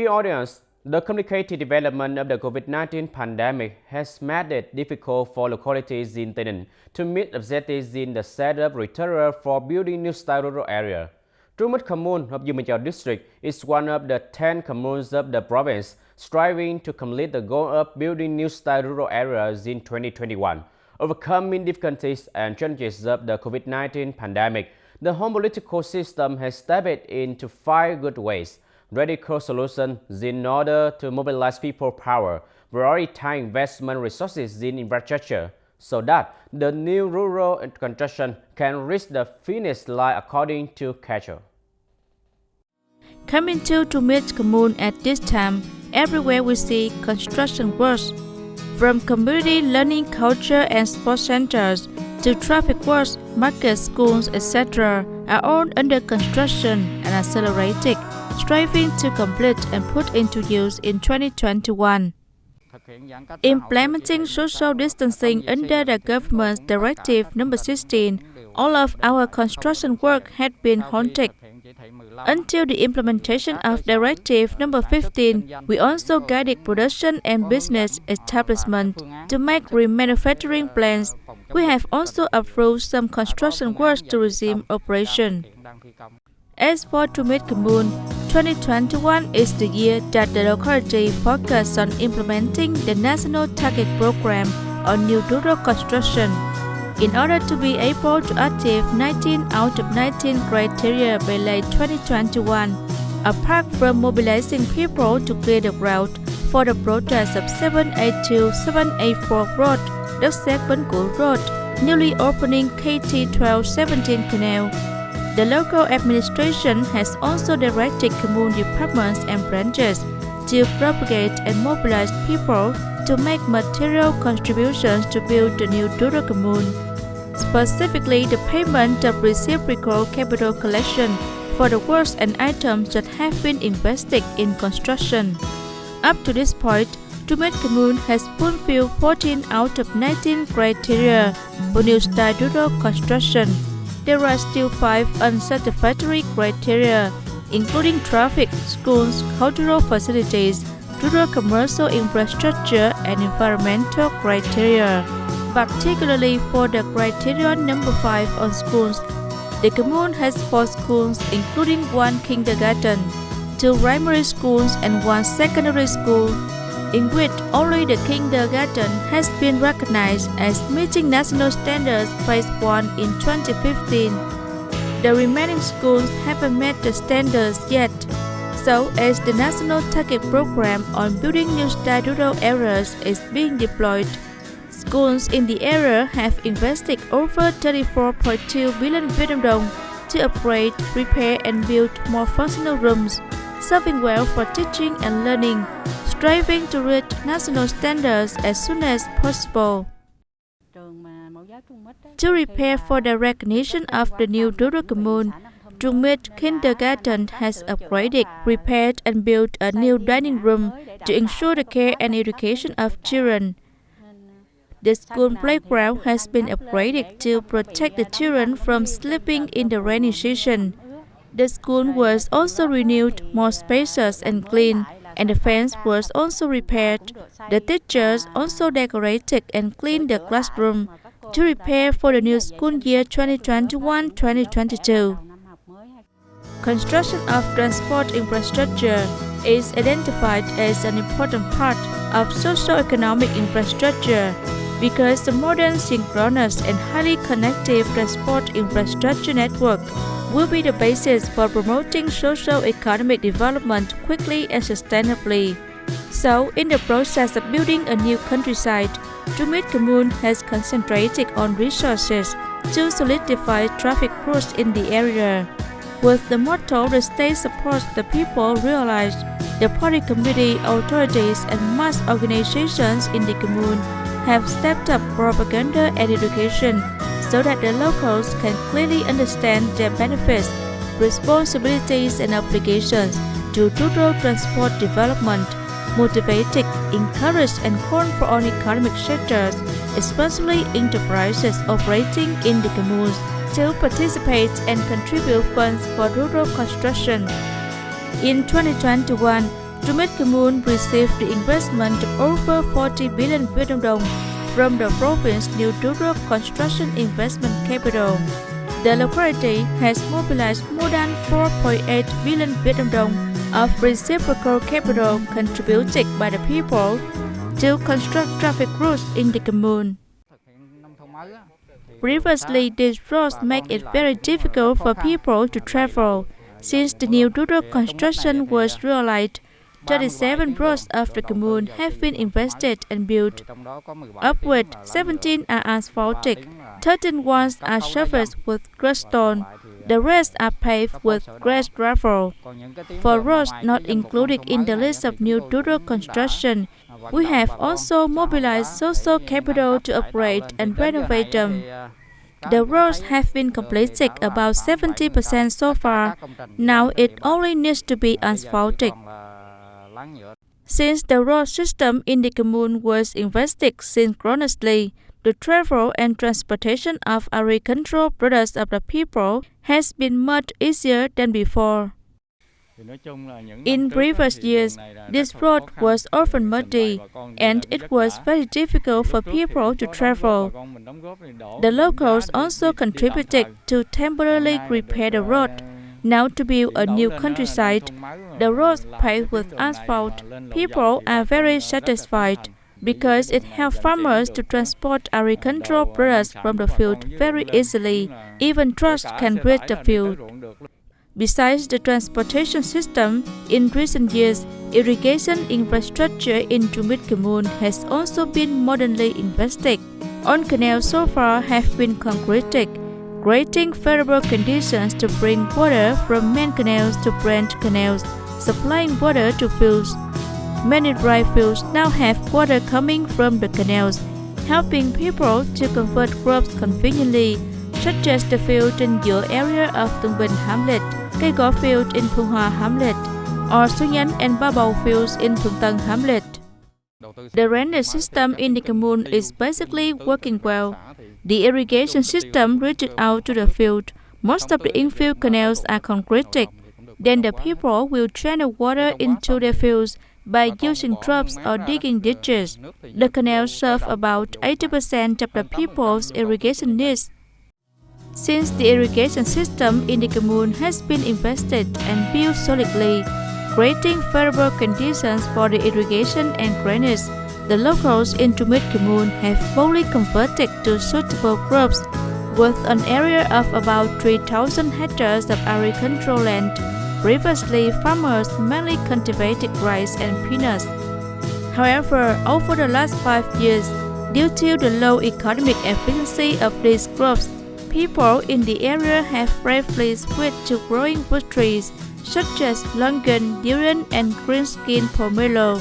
Dear audience, the complicated development of the COVID-19 pandemic has made it difficult for localities in Tay Ninh to meet objectives in the setup criteria for building new style rural area. Truong Commune of Chau district is one of the 10 communes of the province striving to complete the goal of building new style rural areas in 2021. Overcoming difficulties and challenges of the COVID-19 pandemic, the home political system has stepped in to find good ways, radical solutions in order to mobilize people power, prioritize investment resources in infrastructure, so that the new rural construction can reach the finish line according to schedule. Coming to meet Commune at this time, everywhere we see construction works. From community learning, culture and sports centers to traffic works, markets, schools, etc. are all under construction and accelerated, striving to complete and put into use in 2021. Implementing social distancing under the government's Directive No. 16, all of our construction work had been halted. Until the implementation of Directive No. 15, we also guided production and business establishment to make remanufacturing plans. We have also approved some construction works to resume operation. As for Truong Commune, 2021 is the year that the locality focus on implementing the National Target Program on new rural construction. In order to be able to achieve 19 out of 19 criteria by late 2021, apart from mobilizing people to clear the route for the projects of 782-784 Road, Đất Sét Bến Cũ Road, newly opening KT-1217 Canal, the local administration has also directed commune departments and branches to propagate and mobilize people to make material contributions to build the new rural commune. Specifically, the payment of reciprocal capital collection for the works and items that have been invested in construction. Up to this point, Truong Commune has fulfilled 14 out of 19 criteria for new style rural construction. There are still 5 unsatisfactory criteria, including traffic, schools, cultural facilities, rural commercial infrastructure, and environmental criteria. Particularly for the criterion number 5 on schools, the commune has 4 schools, including 1 kindergarten, 2 primary schools, and 1 secondary school, in which only the kindergarten has been recognized as meeting national standards phase 1 in 2015. The remaining schools haven't met the standards yet. So, as the National Target Program on building new style rural areas is being deployed, schools in the area have invested over 34.2 billion Vietnam dong to upgrade, repair and build more functional rooms, serving well for teaching and learning, striving to reach national standards as soon as possible. To prepare for the recognition of the new rural commune, Truong Kindergarten has upgraded, repaired and built a new dining room to ensure the care and education of children. The school playground has been upgraded to protect the children from sleeping in the rainy season. The school was also renewed, more spacious and clean, and the fence was also repaired. The teachers also decorated and cleaned the classroom to prepare for the new school year 2021-2022. Construction of transport infrastructure is identified as an important part of socio-economic infrastructure because the modern, synchronous and highly connected transport infrastructure network will be the basis for promoting socio-economic development quickly and sustainably. So, in the process of building a new countryside, Truong Commune has concentrated on resources to solidify traffic routes in the area. With the motto "The state supports the people" realized, the party committee, authorities and mass organizations in the commune have stepped up propaganda and education so that the locals can clearly understand their benefits, responsibilities and obligations to rural transport development, motivated, encouraged and called for all economic sectors, especially enterprises operating in the communes, to participate and contribute funds for rural construction. In 2021, Commune received the investment of over 40 billion Vietnam dong from the province New Duong Construction Investment Capital. The locality has mobilized more than 4.8 billion Vietnam dong of reciprocal capital contributed by the people to construct traffic routes in the commune. Previously, these roads make it very difficult for people to travel. Since the new Duong construction was realized, 37 roads of the commune have been invested and built. Of which 17 are asphaltic, 13 ones are surfaced with crushed stone, the rest are paved with grass gravel. For roads not included in the list of new Duong construction, we have also mobilized social capital to upgrade and renovate them. The roads have been completed about 70% so far. Now it only needs to be asphaltic. Since the road system in the commune was invested synchronously, the travel and transportation of agricultural products of the people has been much easier than before. In previous years, this road was often muddy, and it was very difficult for people to travel. The locals also contributed to temporarily repair the road. Now to build a new countryside, the roads paved with asphalt, people are very satisfied because it helps farmers to transport agricultural products from the field very easily. Even trucks can reach the field. Besides the transportation system, in recent years, irrigation infrastructure in Truong Commune has also been modernly invested. All canals so far have been concreted, creating favorable conditions to bring water from main canals to branch canals, supplying water to fields. Many dry fields now have water coming from the canals, helping people to convert crops conveniently, such as the field in your area of Duong Bình Hamlet, Cây Gõ field in Phung Hoa Hamlet, or Suối Nhánh and Ba Bầu fields in Phung Tân Hamlet. The drainage system in the commune is basically working well. The irrigation system reaches out to the field. Most of the infield canals are concreted. Then the people will channel water into their fields by using troughs or digging ditches. The canals serve about 80% of the people's irrigation needs. Since the irrigation system in the commune has been invested and built solidly, creating favorable conditions for the irrigation and drainage, the locals in Truong Commune have fully converted to suitable crops, with an area of about 3,000 hectares of agricultural land. Previously, farmers mainly cultivated rice and peanuts. However, over the last 5 years, due to the low economic efficiency of these crops, people in the area have bravely switched to growing fruit trees such as longan, durian, and green-skin pomelo.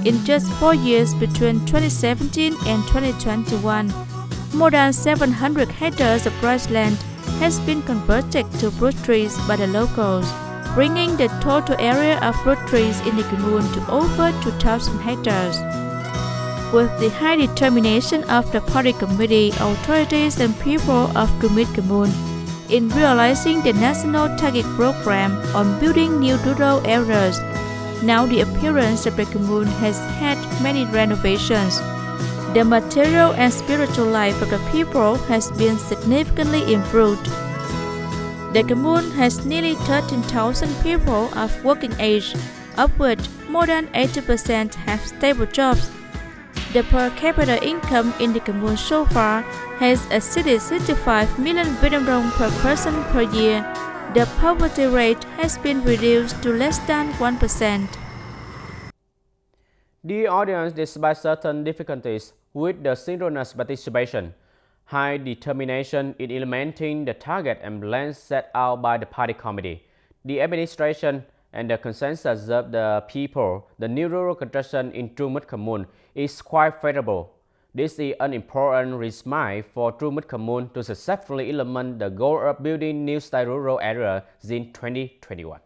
In just 4 years between 2017 and 2021, more than 700 hectares of grassland has been converted to fruit trees by the locals, bringing the total area of fruit trees in the commune to over 2,000 hectares. With the high determination of the party committee, authorities and people of Truong Commune in realizing the national target program on building new rural areas, now the appearance of the commune has had many renovations. The material and spiritual life of the people has been significantly improved. The commune has nearly 13,000 people of working age, of which more than 80% have stable jobs. The per capita income in the commune so far has exceeded 65 million Vietnam dong per person per year. The poverty rate has been reduced to less than 1%. The audience, despite certain difficulties with the synchronous participation, high determination in implementing the target and plans set out by the party committee, the administration, and the consensus of the people, the new rural construction in Truong Commune is quite favorable. This is an important resume for Truong Commune to successfully implement the goal of building new style rural area in 2021.